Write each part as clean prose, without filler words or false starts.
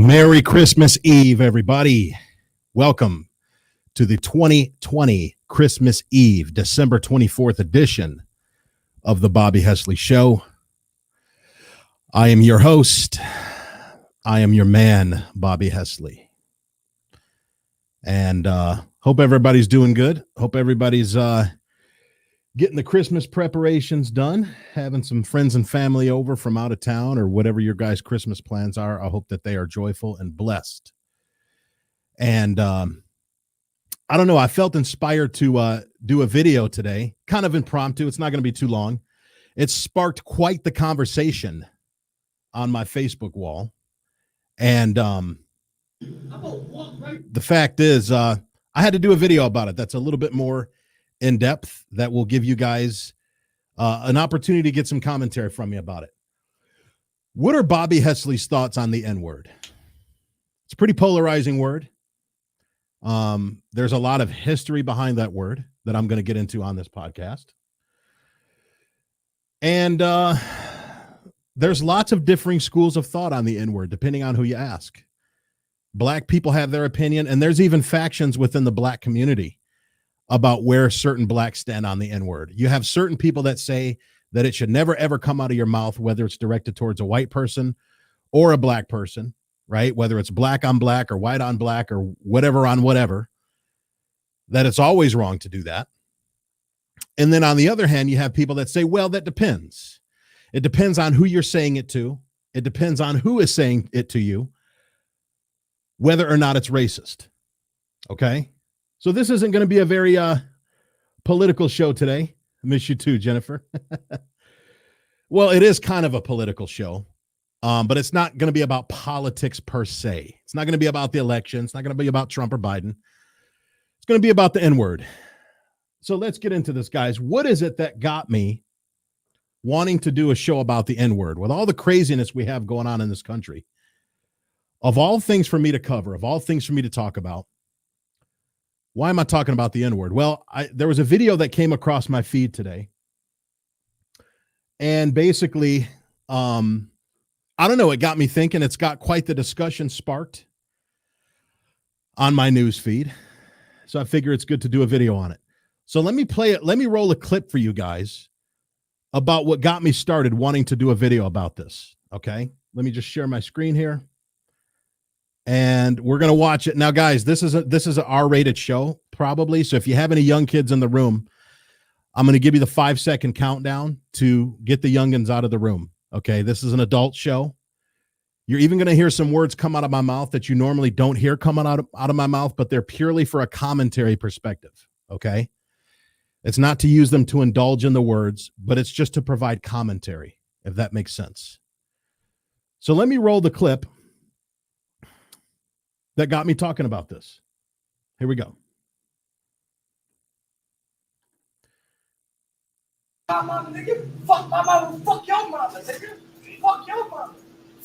Merry Christmas Eve, everybody. Welcome to the 2020 Christmas Eve, December 24th edition of the Bobby Hesley Show. I am your host. I am your man, Bobby Hesley. And hope everybody's doing good. Hope everybody's getting the Christmas preparations done, having some friends and family over from out of town or whatever your guys' Christmas plans are. I hope that they are joyful and blessed. And I don't know, I felt inspired to do a video today, kind of impromptu. It's not going to be too long. It sparked quite the conversation on my Facebook wall. And the fact is, I had to do a video about it that's a little bit more in depth, that will give you guys an opportunity to get some commentary from me about it. What are Bobby Hesley's thoughts on the N-word? It's a pretty polarizing word. There's a lot of history behind that word that I'm going to get into on this podcast. And there's lots of differing schools of thought on the N-word, depending on who you ask. Black people have their opinion, and there's even factions within the black community about where certain blacks stand on the N-word. You have certain people that say that it should never, ever come out of your mouth, whether it's directed towards a white person or a black person, right? Whether it's black on black or white on black or whatever on whatever, that it's always wrong to do that. And then on the other hand, you have people that say, well, that depends. It depends on who you're saying it to. It depends on who is saying it to you, whether or not it's racist. Okay? So this isn't going to be a very political show today. I miss you too, Jennifer. Well, it is kind of a political show, but it's not going to be about politics per se. It's not going to be about the election. It's not going to be about Trump or Biden. It's going to be about the N-word. So let's get into this, guys. What is it that got me wanting to do a show about the N-word? With all the craziness we have going on in this country, of all things for me to cover, of all things for me to talk about, why am I talking about the N-word? Well, there was a video that came across my feed today. And basically, I don't know, it got me thinking. It's got quite the discussion sparked on my news feed. So I figure it's good to do a video on it. So let me play it. Let me roll a clip for you guys about what got me started wanting to do a video about this. Okay. Let me just share my screen here. And we're going to watch it. Now, guys, this is an R-rated show, probably. So if you have any young kids in the room, I'm going to give you the 5-second countdown to get the youngins out of the room. Okay, this is an adult show. You're even going to hear some words come out of my mouth that you normally don't hear coming out of my mouth, but they're purely for a commentary perspective. Okay, it's not to use them to indulge in the words, but it's just to provide commentary, if that makes sense. So let me roll the clip that got me talking about this. Here we go. My mama, nigga. Fuck my mama. Fuck your mama, nigga. Fuck your mama.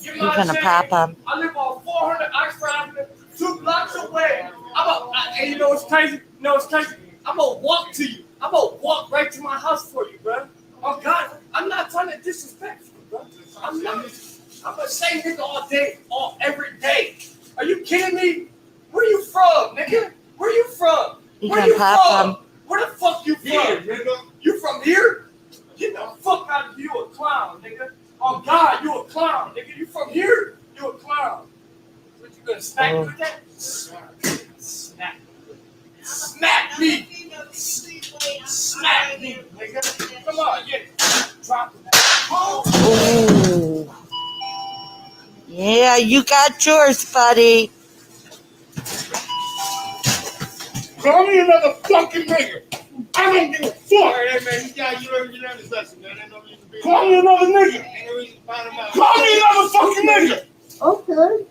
You're gonna pop up. I live on 400 Oxford Avenue, 2 blocks away. And you know what's crazy? You know what's crazy? I'm gonna walk to you. I'm gonna walk right to my house for you, bro. Oh God, I'm not trying to disrespect you, bro. I'm not. I'm gonna say nigga all day, every day. Are you kidding me? Where you from, nigga? Where you from? Where you from? Where the fuck you from, nigga? You from here? Get the fuck out of here. You a clown, nigga. Oh God, you a clown, nigga. You from here? You a clown. What, you gonna smack me with that? Smack. Smack me. Smack me, nigga. Come on, yeah. Drop it. Oh. Yeah, you got yours, buddy. Call me another fucking nigga. I don't give a fuck. Hey, man, you learned this lesson, man. Ain't no reason to be. Call me another nigga. Ain't no reason to find him out. Call me another fucking nigga. Okay.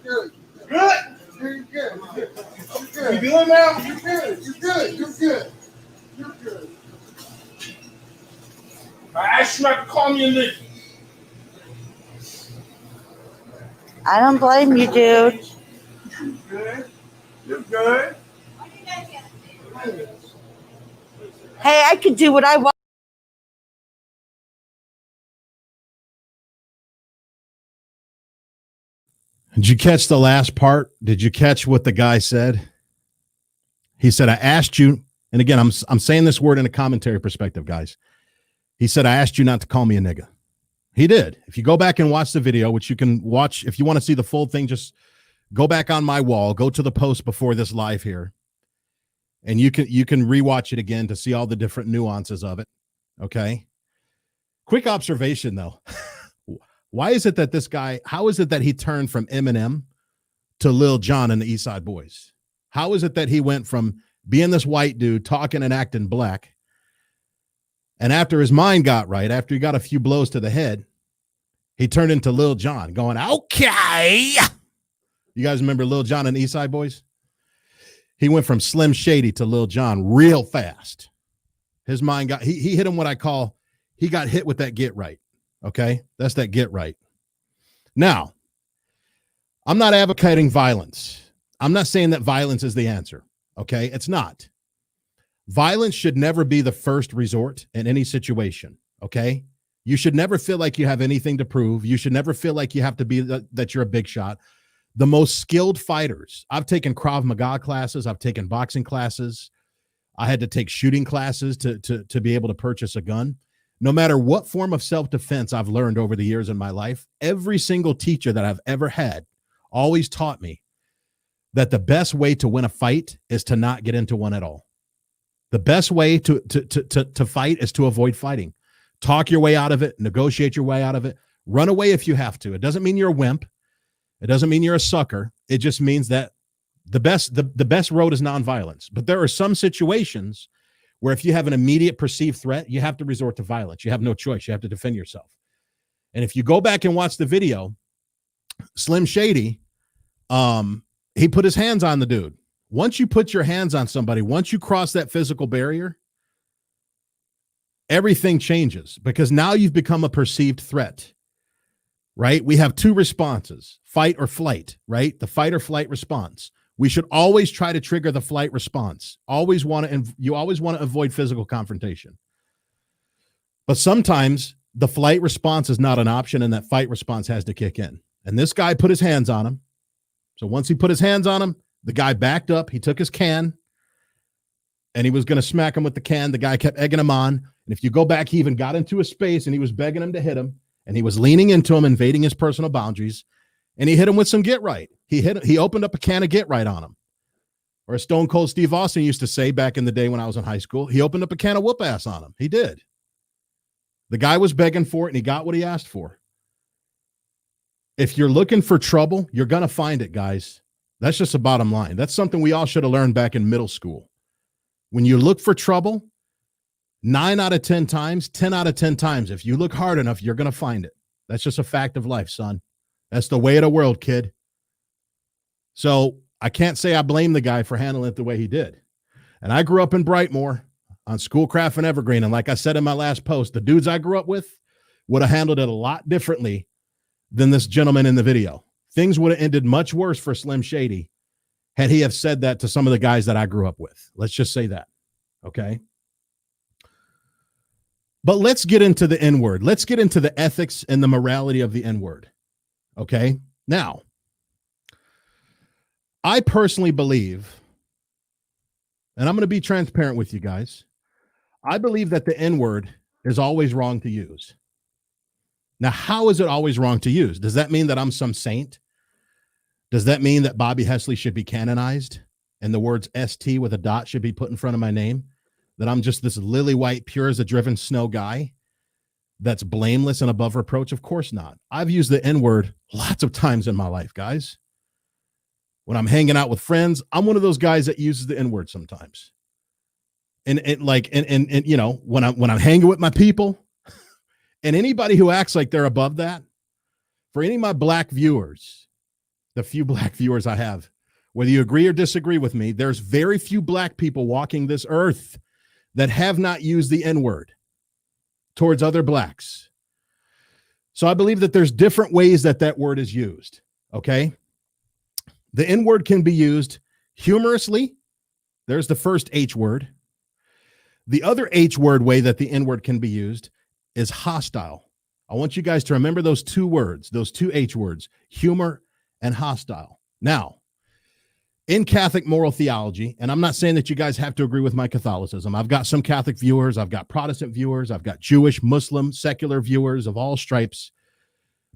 Good. You good now? You good. I asked you not to call me a nigga. I don't blame you, dude. You good? Hey, I could do what I want. Did you catch the last part? Did you catch what the guy said? He said, I asked you, and again, I'm saying this word in a commentary perspective, guys. He said, I asked you not to call me a nigga. He did. If you go back and watch the video, which you can watch, if you want to see the full thing, just go back on my wall, go to the post before this live here, and you can rewatch it again to see all the different nuances of it. Okay. Quick observation though. Why is it that this guy, how is it that he turned from Eminem to Lil Jon and the East Side Boys? How is it that he went from being this white dude talking and acting black, and after his mind got right, after he got a few blows to the head, he turned into Lil Jon going, okay. You guys remember Lil Jon and the East Side Boys? He went from Slim Shady to Lil Jon real fast. His mind got, he hit him what I call, he got hit with that get right. Okay. That's that get right. Now, I'm not advocating violence. I'm not saying that violence is the answer. Okay. It's not. Violence should never be the first resort in any situation. Okay. You should never feel like you have anything to prove. You should never feel like you have to be that you're a big shot. The most skilled fighters, I've taken Krav Maga classes. I've taken boxing classes. I had to take shooting classes to be able to purchase a gun. No matter what form of self-defense I've learned over the years in my life, every single teacher that I've ever had always taught me that the best way to win a fight is to not get into one at all. The best way to fight is to avoid fighting. Talk your way out of it, negotiate your way out of it, run away if you have to. It doesn't mean you're a wimp. It doesn't mean you're a sucker. It just means that the best road is nonviolence. But there are some situations where if you have an immediate perceived threat, you have to resort to violence. You have no choice. You have to defend yourself. And if you go back and watch the video, Slim Shady, he put his hands on the dude. Once you put your hands on somebody, once you cross that physical barrier, everything changes because now you've become a perceived threat, right? We have two responses, fight or flight, right? The fight or flight response. We should always try to trigger the flight response. You always want to avoid physical confrontation. But sometimes the flight response is not an option and that fight response has to kick in. And this guy put his hands on him. So once he put his hands on him, the guy backed up. He took his can and he was going to smack him with the can. The guy kept egging him on. And if you go back, he even got into a space and he was begging him to hit him. And he was leaning into him, invading his personal boundaries. And he hit him with some get right. He opened up a can of get right on him. Or as Stone Cold Steve Austin used to say back in the day when I was in high school, he opened up a can of whoop ass on him. He did. The guy was begging for it and he got what he asked for. If you're looking for trouble, you're going to find it, guys. That's just the bottom line. That's something we all should have learned back in middle school. When you look for trouble, 9 out of 10 times, 10 out of 10 times, if you look hard enough, you're going to find it. That's just a fact of life, son. That's the way of the world, kid. So I can't say I blame the guy for handling it the way he did. And I grew up in Brightmoor on Schoolcraft and Evergreen. And like I said in my last post, the dudes I grew up with would have handled it a lot differently than this gentleman in the video. Things would have ended much worse for Slim Shady had he have said that to some of the guys that I grew up with. Let's just say that. Okay. But let's get into the N-word. Let's get into the ethics and the morality of the N-word. Okay. Now, I personally believe, and I'm going to be transparent with you guys, I believe that the N-word is always wrong to use. Now, how is it always wrong to use? Does that mean that I'm some saint? Does that mean that Bobby Hesley should be canonized and the words ST with a dot should be put in front of my name? That I'm just this lily white, pure as a driven snow guy that's blameless and above reproach? Of course not. I've used the N-word lots of times in my life, guys. When I'm hanging out with friends, I'm one of those guys that uses the N-word sometimes. And you know, when I'm hanging with my people, and anybody who acts like they're above that, for any of my black viewers, the few black viewers I have, whether you agree or disagree with me, there's very few black people walking this earth that have not used the N-word towards other blacks. So I believe that there's different ways that that word is used. Okay. The N-word can be used humorously. There's the first H word. The other H word way that the N-word can be used is hostile. I want you guys to remember those two words, those two H words, humor and hostile. Now, in Catholic moral theology, and I'm not saying that you guys have to agree with my Catholicism. I've got some Catholic viewers, I've got Protestant viewers, I've got Jewish, Muslim, secular viewers of all stripes.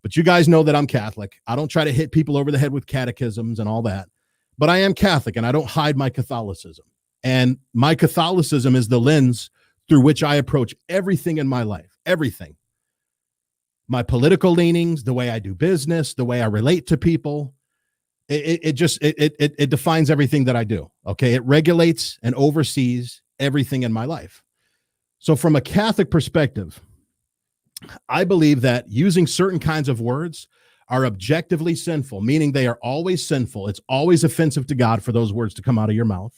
But you guys know that I'm Catholic. I don't try to hit people over the head with catechisms and all that. But I am Catholic, and I don't hide my Catholicism. And my Catholicism is the lens through which I approach everything in my life, everything. My political leanings, the way I do business, the way I relate to people. It defines everything that I do. Okay. It regulates and oversees everything in my life. So from a Catholic perspective, I believe that using certain kinds of words are objectively sinful, meaning they are always sinful. It's always offensive to God for those words to come out of your mouth.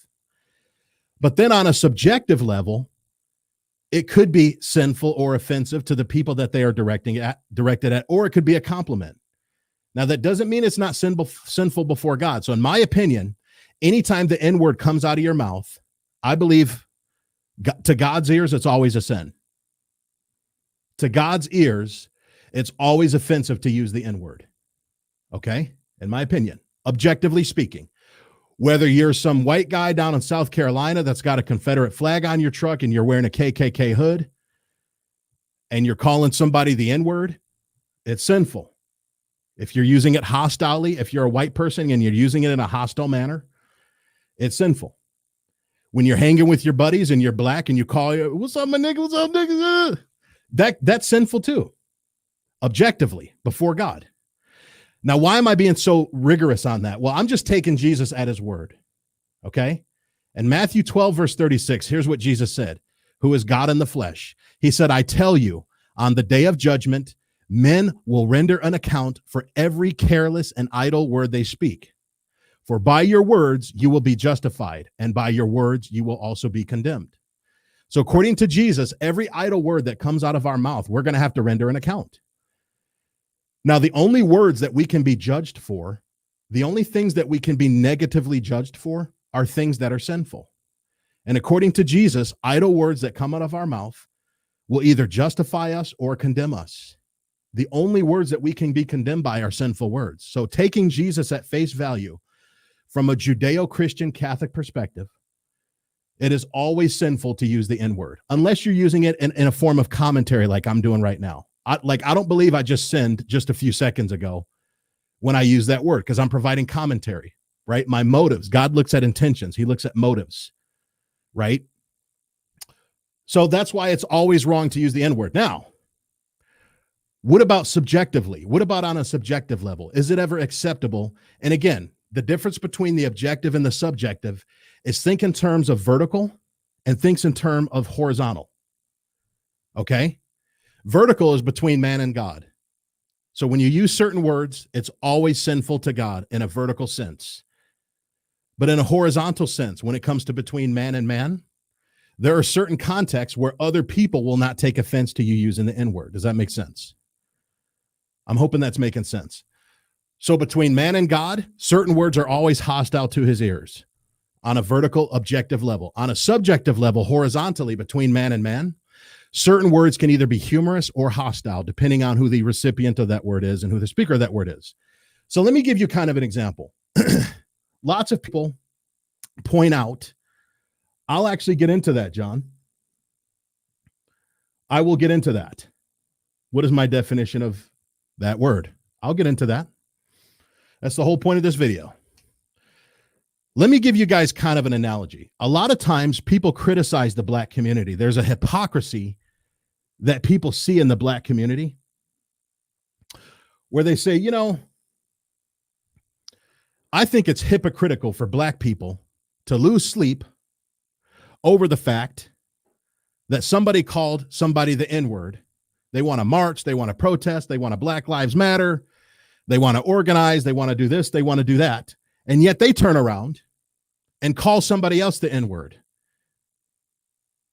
But then on a subjective level, it could be sinful or offensive to the people that they are directed at, or it could be a compliment. Now, that doesn't mean it's not sinful before God. So in my opinion, anytime the N word comes out of your mouth, I believe to God's ears, it's always a sin. To God's ears, it's always offensive to use the N word. Okay? In my opinion, objectively speaking, whether you're some white guy down in South Carolina that's got a Confederate flag on your truck and you're wearing a KKK hood and you're calling somebody the N word, it's sinful. If you're using it hostilely, if you're a white person and you're using it in a hostile manner, it's sinful. When you're hanging with your buddies and you're black and you call you, what's up, my nigga? What's up, nigga? That's sinful too, objectively, before God. Now, why am I being so rigorous on that? Well, I'm just taking Jesus at his word. Okay. And Matthew 12, verse 36, here's what Jesus said, who is God in the flesh. He said, I tell you, on the day of judgment, men will render an account for every careless and idle word they speak. For by your words, you will be justified, and by your words, you will also be condemned. So according to Jesus, every idle word that comes out of our mouth, we're going to have to render an account. Now, the only words that we can be judged for, the only things that we can be negatively judged for are things that are sinful. And according to Jesus, idle words that come out of our mouth will either justify us or condemn us. The only words that we can be condemned by are sinful words. So taking Jesus at face value from a Judeo-Christian Catholic perspective, it is always sinful to use the N-word, unless you're using it in a form of commentary like I'm doing right now. I don't believe I just sinned just a few seconds ago when I use that word, because I'm providing commentary, right? My motives. God looks at intentions. He looks at motives, right? So that's why it's always wrong to use the N-word. Now, what about subjectively? What about on a subjective level? Is it ever acceptable? And again, the difference between the objective and the subjective is think in terms of vertical and thinks in terms of horizontal. Okay? Vertical is between man and God. So when you use certain words, it's always sinful to God in a vertical sense. But in a horizontal sense, when it comes to between man and man, there are certain contexts where other people will not take offense to you using the N-word. Does that make sense? I'm hoping that's making sense. So between man and God, certain words are always hostile to his ears on a vertical, objective level. On a subjective level, horizontally, between man and man, certain words can either be humorous or hostile, depending on who the recipient of that word is and who the speaker of that word is. So let me give you kind of an example. Lots of people point out, I'll actually get into that, John. I will get into that. What is my definition of that word? I'll get into that. That's the whole point of this video. Let me give you guys kind of an analogy. A lot of times people criticize the black community. There's a hypocrisy that people see in the black community where they say, you know, I think it's hypocritical for black people to lose sleep over the fact that somebody called somebody the N-word. They want to march, they want to protest, they want to Black Lives Matter, they want to organize, they want to do this, they want to do that. And yet they turn around and call somebody else the N-word.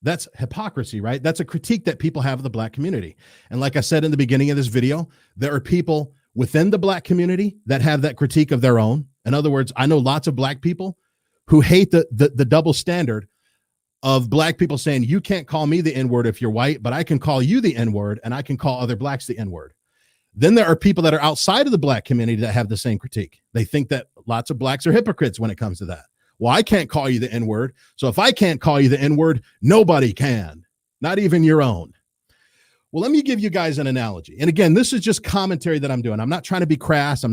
That's hypocrisy, right? That's a critique that people have of the black community. And like I said in the beginning of this video, there are people within the black community that have that critique of their own. In other words, I know lots of black people who hate the double standard of black people saying, you can't call me the N-word if you're white, but I can call you the N-word and I can call other blacks the N-word. Then there are people that are outside of the black community that have the same critique. They think that lots of blacks are hypocrites when it comes to that. Well, I can't call you the N-word. So if I can't call you the N-word, nobody can, not even your own. Well, let me give you guys an analogy. And again, this is just commentary that I'm doing. I'm not trying to be crass.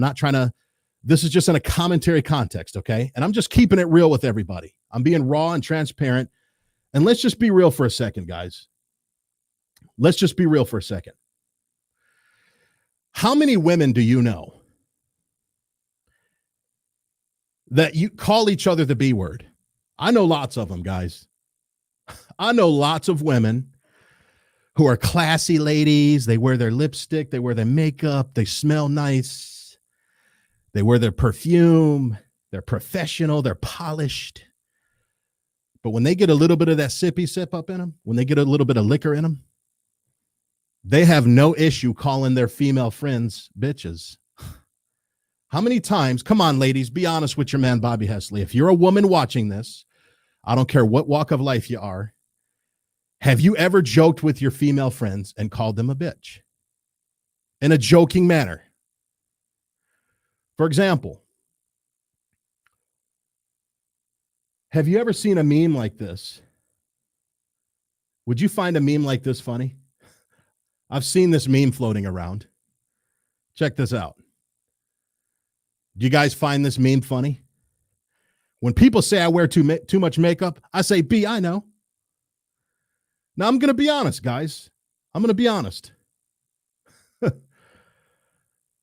This is just in a commentary context, okay? And I'm just keeping it real with everybody. I'm being raw and transparent. And let's just be real for a second, guys. Let's just be real for a second. How many women do you know that you call each other the B word? I know lots of them, guys. I know lots of women who are classy ladies. They wear their lipstick, they wear their makeup, they smell nice, they wear their perfume, they're professional, they're polished. But when they get a little bit of that sippy sip up in them, when they get a little bit of liquor in them, they have no issue calling their female friends bitches. How many times, come on, ladies, be honest with your man, Bobby Hesley. If you're a woman watching this, I don't care what walk of life you are, have you ever joked with your female friends and called them a bitch in a joking manner? For example, have you ever seen a meme like this? Would you find a meme like this funny? I've seen this meme floating around. Check this out. Do you guys find this meme funny? When people say I wear too much makeup, I say, B, I know. Now, I'm going to be honest, guys. I'm going to be honest.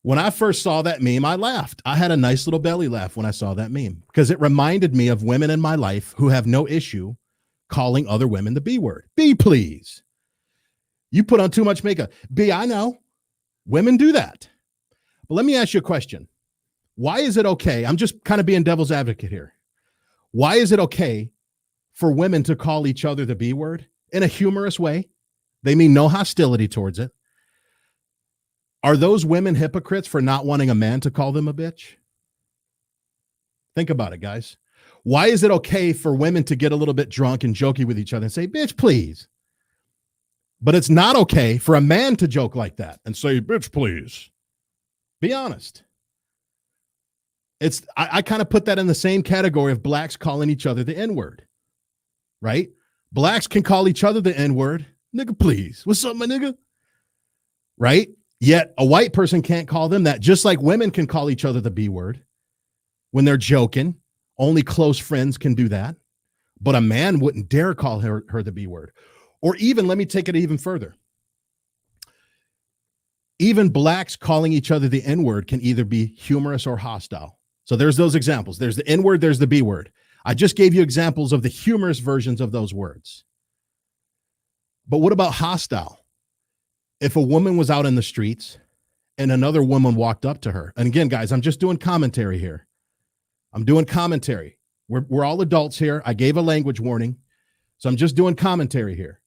When I first saw that meme, I laughed. I had a nice little belly laugh when I saw that meme because it reminded me of women in my life who have no issue calling other women the B word. B, please. You put on too much makeup. B, I know. Women do that. But let me ask you a question. Why is it okay? I'm just kind of being devil's advocate here. Why is it okay for women to call each other the B word in a humorous way? They mean no hostility towards it. Are those women hypocrites for not wanting a man to call them a bitch? Think about it, guys. Why is it okay for women to get a little bit drunk and jokey with each other and say, bitch, please? But it's not okay for a man to joke like that and say, bitch, please. Be honest. I kind of put that in the same category of blacks calling each other the N-word, right? Blacks can call each other the N-word. Nigga, please. What's up, my nigga? Right? Yet a white person can't call them that, just like women can call each other the B word when they're joking. Only close friends can do that. But a man wouldn't dare call her the B word. Or even, let me take it even further. Even blacks calling each other the N-word can either be humorous or hostile. So there's those examples. There's the N-word, there's the B word. I just gave you examples of the humorous versions of those words. But what about hostile? If a woman was out in the streets and another woman walked up to her, and again, guys, I'm just doing commentary here. I'm doing commentary. We're all adults here. I gave a language warning, so I'm just doing commentary here.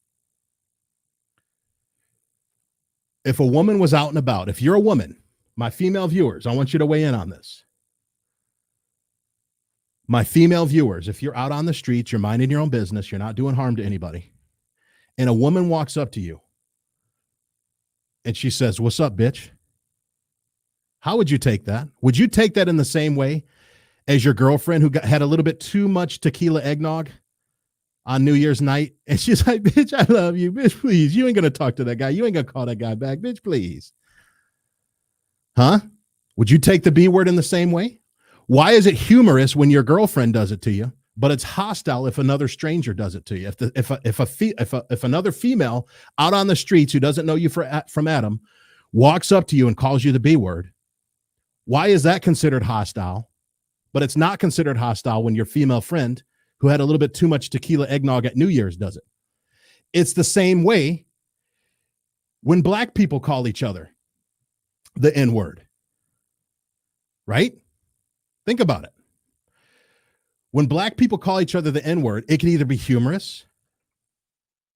If a woman was out and about, if you're a woman, my female viewers, I want you to weigh in on this. My female viewers, if you're out on the streets, you're minding your own business, you're not doing harm to anybody, and a woman walks up to you and she says, what's up, bitch? How would you take that? Would you take that in the same way as your girlfriend who had a little bit too much tequila eggnog on New Year's night? And she's like, bitch, I love you. Bitch, please. You ain't going to talk to that guy. You ain't going to call that guy back. Bitch, please. Huh? Would you take the B word in the same way? Why is it humorous when your girlfriend does it to you, but it's hostile if another stranger does it to you? If another female out on the streets who doesn't know you from Adam walks up to you and calls you the B word, why is that considered hostile? But it's not considered hostile when your female friend who had a little bit too much tequila eggnog at New Year's does it. It's the same way when black people call each other the N-word, right? Think about it. When black people call each other the N-word, it can either be humorous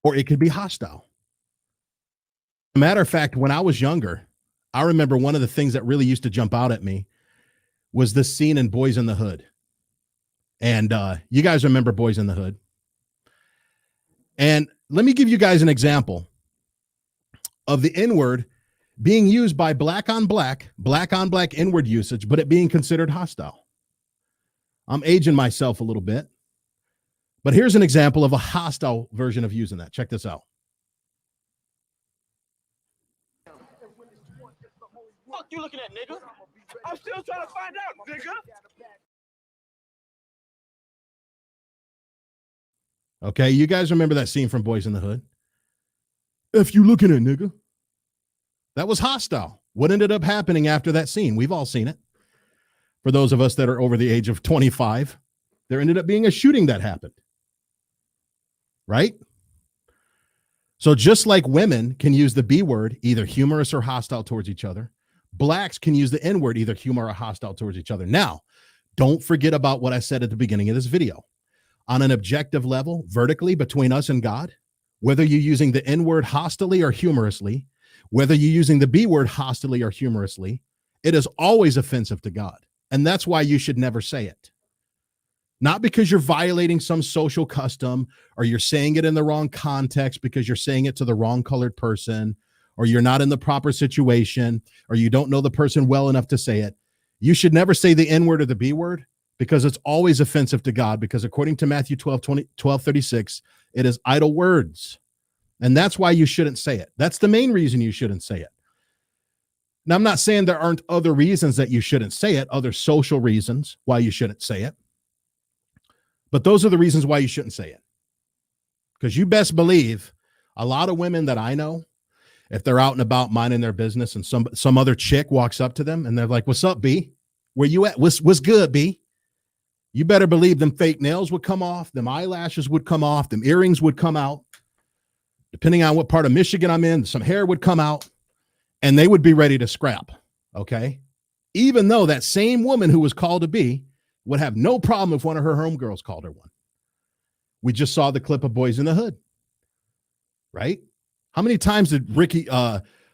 or it could be hostile. As a matter of fact, when I was younger, I remember one of the things that really used to jump out at me was this scene in Boys in the Hood. And you guys remember Boys in the Hood. And let me give you guys an example of the N-word being used by black on black inward usage, but it being considered hostile. I'm aging myself a little bit, but here's an example of a hostile version of using that. Check this out. Fuck you looking at, nigga? I'm still trying to find out, nigga. Okay, you guys remember that scene from Boys in the Hood? If you looking at, nigga. That was hostile. What ended up happening after that scene? We've all seen it. For those of us that are over the age of 25, there ended up being a shooting that happened. Right? So just like women can use the B word, either humorous or hostile towards each other, blacks can use the N word, either humor or hostile towards each other. Now, don't forget about what I said at the beginning of this video. On an objective level, vertically between us and God, whether you're using the N word hostilely or humorously, whether you're using the B word hostilely or humorously, it is always offensive to God. And that's why you should never say it. Not because you're violating some social custom, or you're saying it in the wrong context because you're saying it to the wrong colored person, or you're not in the proper situation, or you don't know the person well enough to say it. You should never say the N word or the B word, because it's always offensive to God, because according to Matthew 12:36, it is idle words. And that's why you shouldn't say it. That's the main reason you shouldn't say it. Now, I'm not saying there aren't other reasons that you shouldn't say it, other social reasons why you shouldn't say it. But those are the reasons why you shouldn't say it. Because you best believe a lot of women that I know, if they're out and about minding their business and some other chick walks up to them and they're like, "What's up, B? Where you at? What's good, B?" You better believe them fake nails would come off, them eyelashes would come off, them earrings would come out. Depending on what part of Michigan I'm in, some hair would come out, and they would be ready to scrap, okay? Even though that same woman who was called a B would have no problem if one of her homegirls called her one. We just saw the clip of Boys in the Hood, right? How many times did Ricky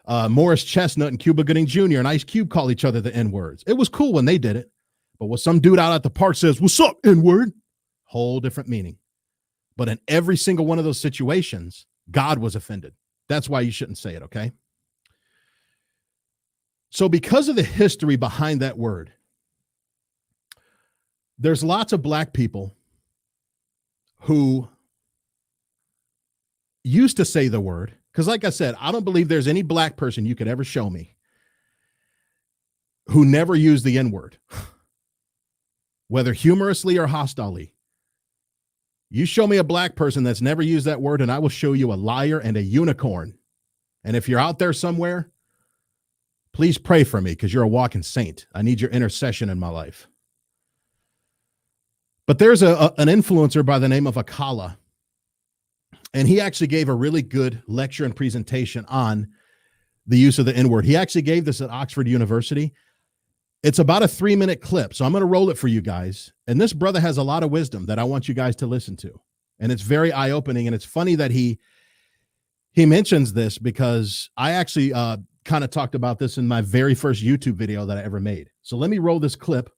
Morris Chestnut and Cuba Gooding Jr. and Ice Cube call each other the N-words? It was cool when they did it, but when some dude out at the park says, "What's up, N-word?" Whole different meaning. But in every single one of those situations, God was offended. That's why you shouldn't say it, okay? So because of the history behind that word, there's lots of black people who used to say the word, because like I said, I don't believe there's any black person you could ever show me who never used the N-word, whether humorously or hostilely. You show me a black person that's never used that word, and I will show you a liar and a unicorn. And if you're out there somewhere, please pray for me, because you're a walking saint. I need your intercession in my life. But there's an influencer by the name of Akala, and he actually gave a really good lecture and presentation on the use of the N-word. He actually gave this at Oxford University. It's about a 3-minute clip, so I'm going to roll it for you guys. And this brother has a lot of wisdom that I want you guys to listen to. And it's very eye-opening, and it's funny that he mentions this, because I actually kind of talked about this in my very first YouTube video that I ever made. So let me roll this clip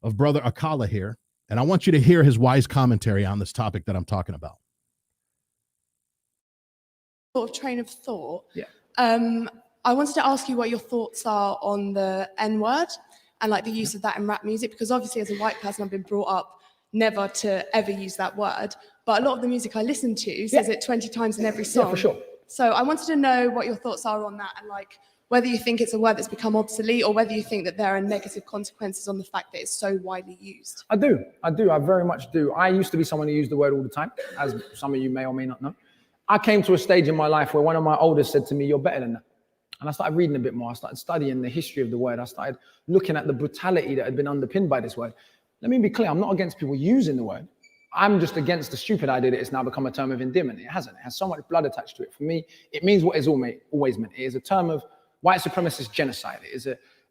of Brother Akala here, and I want you to hear his wise commentary on this topic that I'm talking about. Sort of train of thought. Yeah. I wanted to ask you what your thoughts are on the N-word and like the use of that in rap music, because obviously as a white person, I've been brought up never to ever use that word. But a lot of the music I listen to says it 20 times in every song. Yeah, for sure. So I wanted to know what your thoughts are on that, and like whether you think it's a word that's become obsolete, or whether you think that there are negative consequences on the fact that it's so widely used. I do. I very much do. I used to be someone who used the word all the time, as some of you may or may not know. I came to a stage in my life where one of my elders said to me, "You're better than that." And I started reading a bit more. I started studying the history of the word. I started looking at the brutality that had been underpinned by this word. Let me be clear, I'm not against people using the word. I'm just against the stupid idea that it's now become a term of endearment. It hasn't. It has so much blood attached to it. For me, it means what it's always meant. It is a term of white supremacist genocide. It is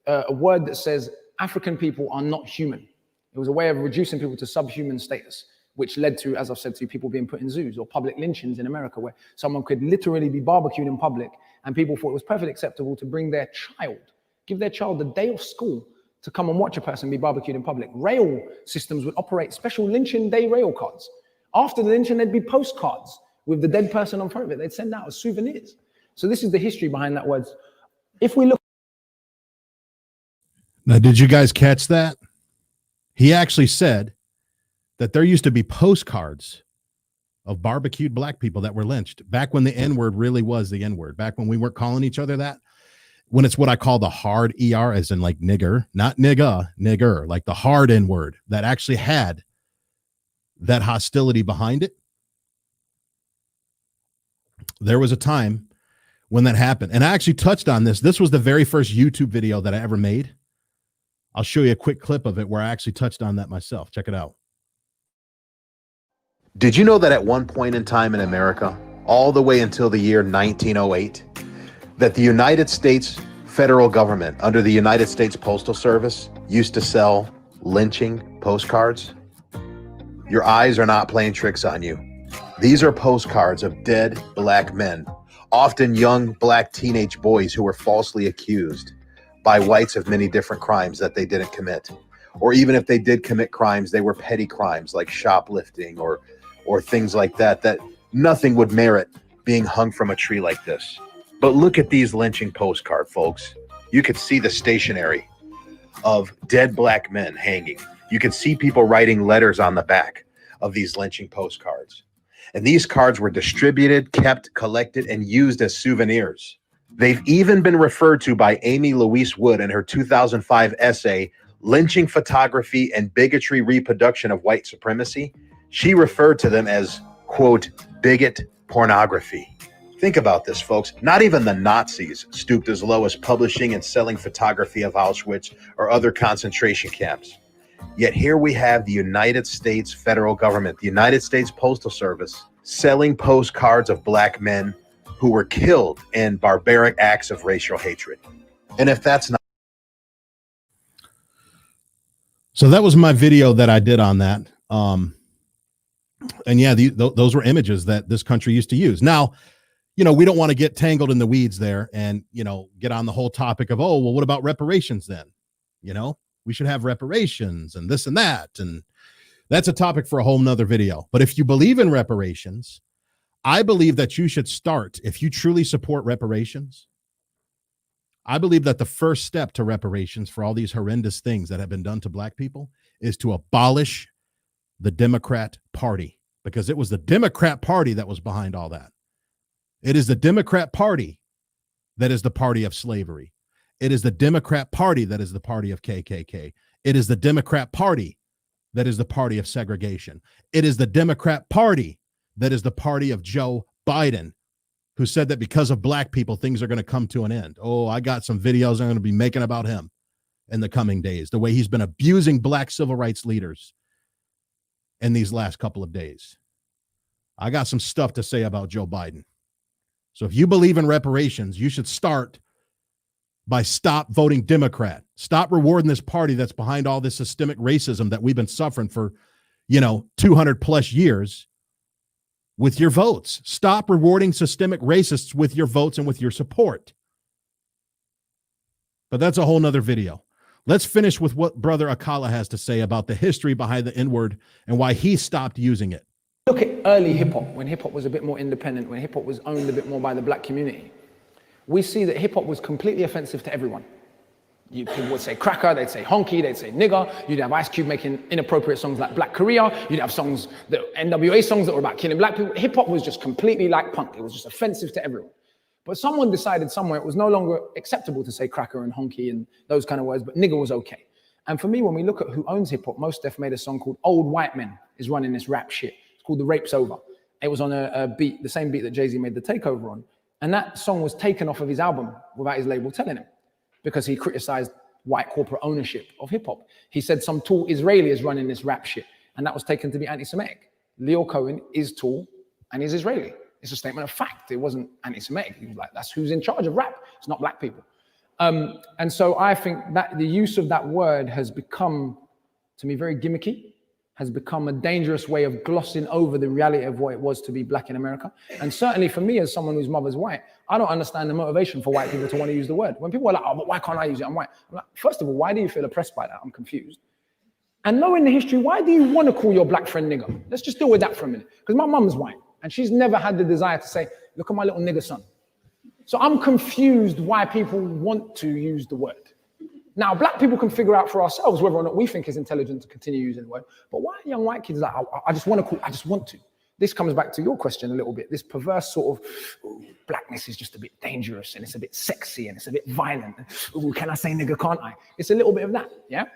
a word that says African people are not human. It was a way of reducing people to subhuman status, which led to, as I've said to you, people being put in zoos or public lynchings in America, where someone could literally be barbecued in public, and people thought it was perfectly acceptable to bring their child, give their child the day of school to come and watch a person be barbecued in public. Rail systems would operate special lynching day rail cards. After the lynching, there'd be postcards with the dead person on front of it. They'd send out as souvenirs. So this is the history behind that word. If we look. Now, did you guys catch that? He actually said that there used to be postcards of barbecued black people that were lynched back when the N-word really was the N-word, back when we weren't calling each other that, when it's what I call the hard ER, as in like nigger, not nigga, nigger, like the hard N-word that actually had that hostility behind it. There was a time when that happened. And I actually touched on this. This was the very first YouTube video that I ever made. I'll show you a quick clip of it where I actually touched on that myself. Check it out. Did you know that at one point in time in America, all the way until the year 1908, that the United States federal government under the United States Postal Service used to sell lynching postcards? Your eyes are not playing tricks on you. These are postcards of dead black men, often young black teenage boys who were falsely accused by whites of many different crimes that they didn't commit. Or even if they did commit crimes, they were petty crimes like shoplifting or things like that, that nothing would merit being hung from a tree like this. But look at these lynching postcard, folks. You could see the stationery of dead black men hanging. You can see people writing letters on the back of these lynching postcards. And these cards were distributed, kept, collected, and used as souvenirs. They've even been referred to by Amy Louise Wood in her 2005 essay, Lynching Photography and Bigotry Reproduction of White Supremacy. She referred to them as, quote, bigot pornography. Think about this, folks. Not even the Nazis stooped as low as publishing and selling photography of Auschwitz or other concentration camps. Yet here we have the United States federal government, the United States Postal Service, selling postcards of black men who were killed in barbaric acts of racial hatred. And if that's not. So that was my video that I did on that. And yeah, those were images that this country used to use. Now, you know, we don't want to get tangled in the weeds there and, you know, get on the whole topic of, oh, well, what about reparations then? You know, we should have reparations and this and that. And that's a topic for a whole nother video. But if you believe in reparations, I believe that you should start, if you truly support reparations, I believe that the first step to reparations for all these horrendous things that have been done to black people is to abolish the Democrat Party, because it was the Democrat Party that was behind all that. It is the Democrat Party that is the party of slavery. It is the Democrat Party that is the party of KKK. It is the Democrat Party that is the party of segregation. It is the Democrat Party that is the party of Joe Biden, who said that because of black people, things are going to come to an end. Oh, I got some videos I'm going to be making about him in the coming days, the way he's been abusing black civil rights leaders in these last couple of days. I got some stuff to say about Joe Biden. So if you believe in reparations, you should start by stop voting Democrat. Stop rewarding this party that's behind all this systemic racism that we've been suffering for, 200 plus years with your votes. Stop rewarding systemic racists with your votes and with your support. But that's a whole nother video. Let's finish with what Brother Akala has to say about the history behind the N-word and why he stopped using it. Look at early hip-hop, when hip-hop was a bit more independent, when hip-hop was owned a bit more by the black community. We see that hip-hop was completely offensive to everyone. People would say cracker, they'd say honky, they'd say nigger. You'd have Ice Cube making inappropriate songs like Black Korea. You'd have songs, NWA songs that were about killing black people. Hip-hop was just completely like punk. It was just offensive to everyone. But someone decided somewhere it was no longer acceptable to say cracker and honky and those kind of words, but nigger was okay. And for me, when we look at who owns hip-hop, Mos Def made a song called Old White Men is running this rap shit. It's called The Rape's Over. It was on a beat, the same beat that Jay-Z made The Takeover on. And that song was taken off of his album without his label telling him, because he criticized white corporate ownership of hip-hop. He said some tall Israeli is running this rap shit, and that was taken to be anti-Semitic. Leo Cohen is tall and he's Israeli. It's a statement of fact. It wasn't anti-Semitic. He was like, that's who's in charge of rap. It's not black people. And so I think that the use of that word has become, to me, very gimmicky, has become a dangerous way of glossing over the reality of what it was to be black in America. And certainly for me, as someone whose mother's white, I don't understand the motivation for white people to want to use the word. When people are like, oh, but why can't I use it? I'm white. I'm like, first of all, why do you feel oppressed by that? I'm confused. And knowing the history, why do you want to call your black friend nigger? Let's just deal with that for a minute. Because my mum's white, and she's never had the desire to say, look at my little nigger son. So I'm confused why people want to use the word. Now, black people can figure out for ourselves whether or not we think it's intelligent to continue using the word. But why are young white kids like, I just want to, I just want to. This comes back to your question a little bit. This perverse sort of, ooh, blackness is just a bit dangerous and it's a bit sexy and it's a bit violent. Ooh, can I say nigga, can't I? It's a little bit of that, yeah?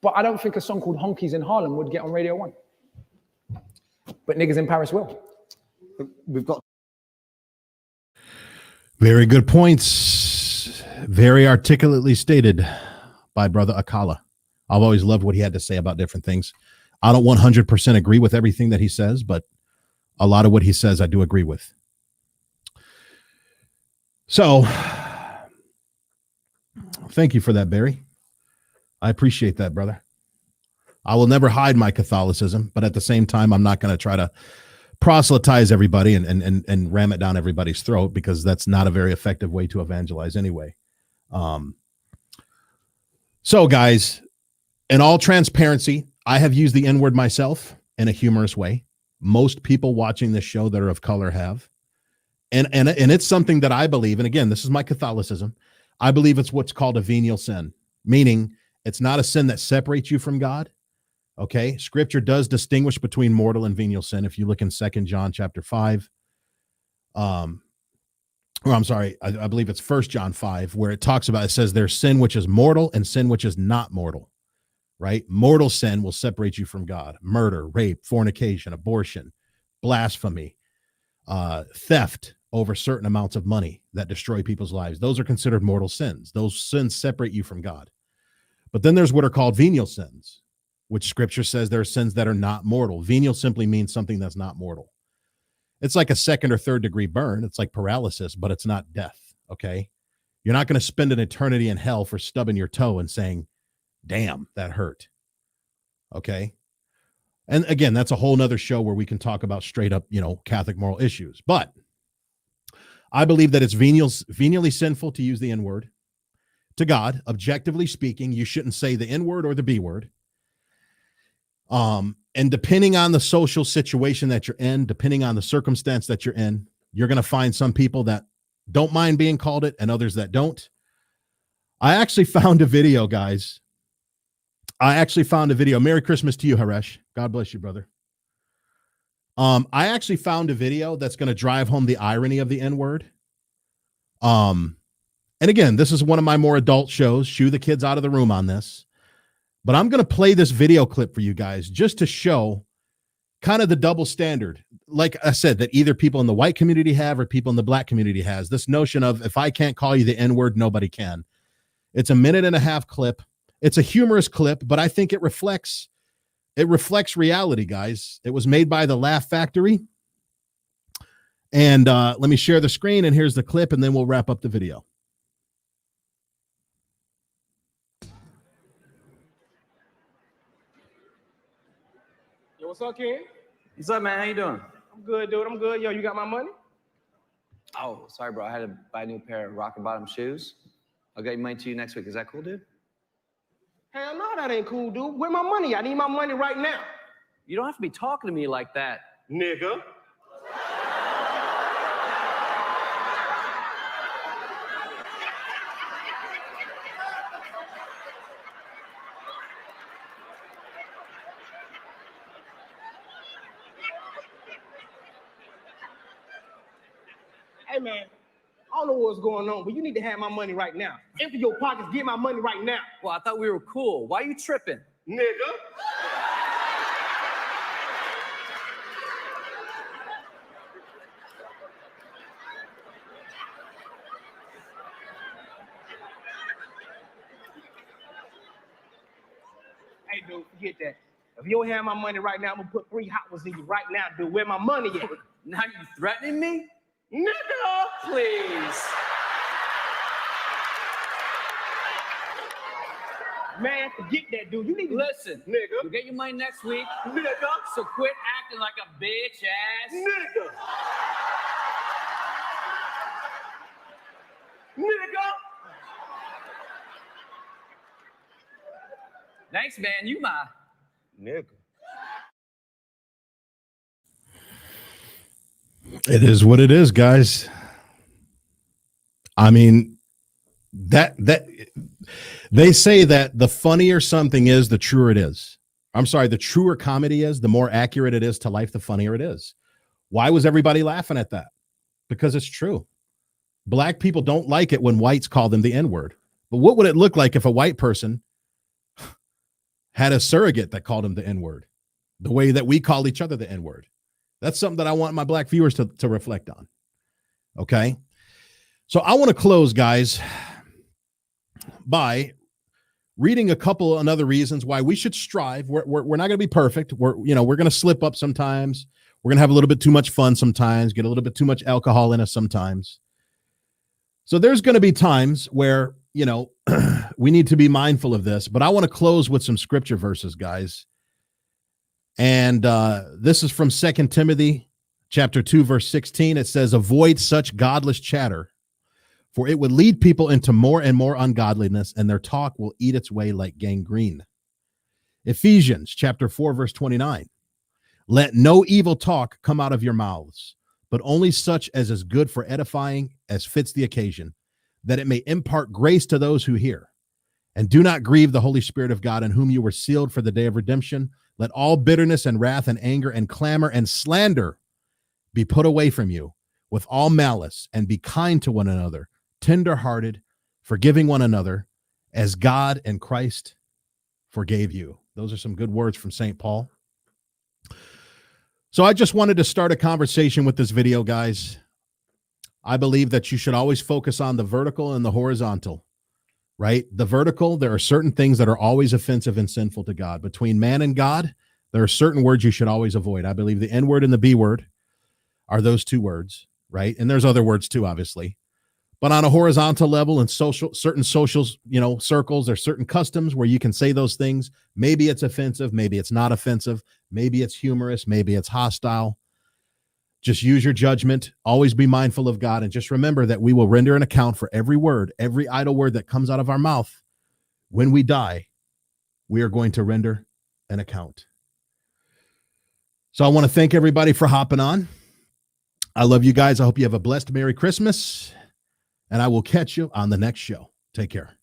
But I don't think a song called Honkies in Harlem would get on Radio 1. But Niggas in Paris will. We've got Very good points. Very articulately stated by Brother Akala. I've always loved what he had to say about different things. I don't 100% agree with everything that he says, but a lot of what he says I do agree with. So, thank you for that, Barry. I appreciate that, brother. I will never hide my Catholicism, but at the same time, I'm not going to try to proselytize everybody and ram it down everybody's throat, because that's not a very effective way to evangelize anyway. So guys, in all transparency, I have used the N-word myself in a humorous way. Most people watching this show that are of color have. And it's something that I believe, and again, this is my Catholicism, I believe it's what's called a venial sin, meaning it's not a sin that separates you from God. Okay, scripture does distinguish between mortal and venial sin. If you look in 2 John chapter 5, or I'm sorry, I believe it's 1 John 5, where it talks about, it says there's sin which is mortal and sin which is not mortal, right? Mortal sin will separate you from God. Murder, rape, fornication, abortion, blasphemy, theft over certain amounts of money that destroy people's lives. Those are considered mortal sins. Those sins separate you from God. But then there's what are called venial sins, which scripture says there are sins that are not mortal. Venial simply means something that's not mortal. It's like a second or third degree burn. It's like paralysis, but it's not death. Okay. You're not going to spend an eternity in hell for stubbing your toe and saying, damn, that hurt. Okay. And again, that's a whole nother show where we can talk about straight up, Catholic moral issues. But I believe that it's venially sinful to use the N-word to God. Objectively speaking, you shouldn't say the N-word or the B-word. And depending on the social situation that you're in, depending on the circumstance that you're in, you're going to find some people that don't mind being called it and others that don't. I actually found a video, guys. Merry Christmas to you, Haresh. God bless you, brother. I actually found a video that's going to drive home the irony of the N-word. And again, this is one of my more adult shows. Shoo the kids out of the room on this. But I'm going to play this video clip for you guys just to show kind of the double standard. Like I said, that either people in the white community have or people in the black community has. This notion of, if I can't call you the N-word, nobody can. It's a 1.5-minute clip. It's a humorous clip, but I think it reflects reality, guys. It was made by the Laugh Factory. And let me share the screen, and here's the clip, and then we'll wrap up the video. Yo, what's up, Ken? What's up, man? How you doing? I'm good, dude. I'm good. Yo, you got my money? Oh, sorry, bro. I had to buy a new pair of rocket bottom shoes. I'll get money to you next week. Is that cool, dude? Hell no, that ain't cool, dude. Where my money? I need my money right now. You don't have to be talking to me like that. Nigga. Hey, man, I don't know what's going on, but you need to have my money right now. Empty your pockets, get my money right now. Well, I thought we were cool. Why are you tripping? Nigga. Hey, dude, forget that. If you don't have my money right now, I'm gonna put 3 hot ones in you right now, dude. Where my money at? Now you threatening me? Nigga! Please. Man, forget that, dude. You need to Listen, nigga. you'll get your money next week. Nigga. So quit acting like a bitch ass. Nigga. Nigga. Thanks, man. You my Nigga. It is what it is, guys. I mean, that they say that the funnier something is, the truer it is. I'm sorry, the truer comedy is, the more accurate it is to life, the funnier it is. Why was everybody laughing at that? Because it's true. Black people don't like it when whites call them the N-word. But what would it look like if a white person had a surrogate that called him the N-word? The way that we call each other the N-word. That's something that I want my black viewers to reflect on. Okay? So I want to close, guys, by reading a couple of other reasons why we should strive. We're not going to be perfect. We're going to slip up sometimes. We're going to have a little bit too much fun sometimes, get a little bit too much alcohol in us sometimes. So there's going to be times where, we need to be mindful of this, but I want to close with some scripture verses, guys. And this is from 2 Timothy chapter 2, verse 16. It says, avoid such godless chatter, for it would lead people into more and more ungodliness, and their talk will eat its way like gangrene. Ephesians chapter 4, verse 29. Let no evil talk come out of your mouths, but only such as is good for edifying, as fits the occasion, that it may impart grace to those who hear. And do not grieve the Holy Spirit of God, in whom you were sealed for the day of redemption. Let all bitterness and wrath and anger and clamor and slander be put away from you, with all malice, and be kind to one another, tender-hearted, forgiving one another, as God and Christ forgave you. Those are some good words from St. Paul. So I just wanted to start a conversation with this video, guys. I believe that you should always focus on the vertical and the horizontal, right? The vertical, there are certain things that are always offensive and sinful to God. Between man and God, there are certain words you should always avoid. I believe the N word and the B word are those two words, right? And there's other words too, obviously. But on a horizontal level and certain social, circles, there's certain customs where you can say those things. Maybe it's offensive, maybe it's not offensive, maybe it's humorous, maybe it's hostile. Just use your judgment. Always be mindful of God. And just remember that we will render an account for every word, every idle word that comes out of our mouth. When we die, we are going to render an account. So I want to thank everybody for hopping on. I love you guys. I hope you have a blessed Merry Christmas. And I will catch you on the next show. Take care.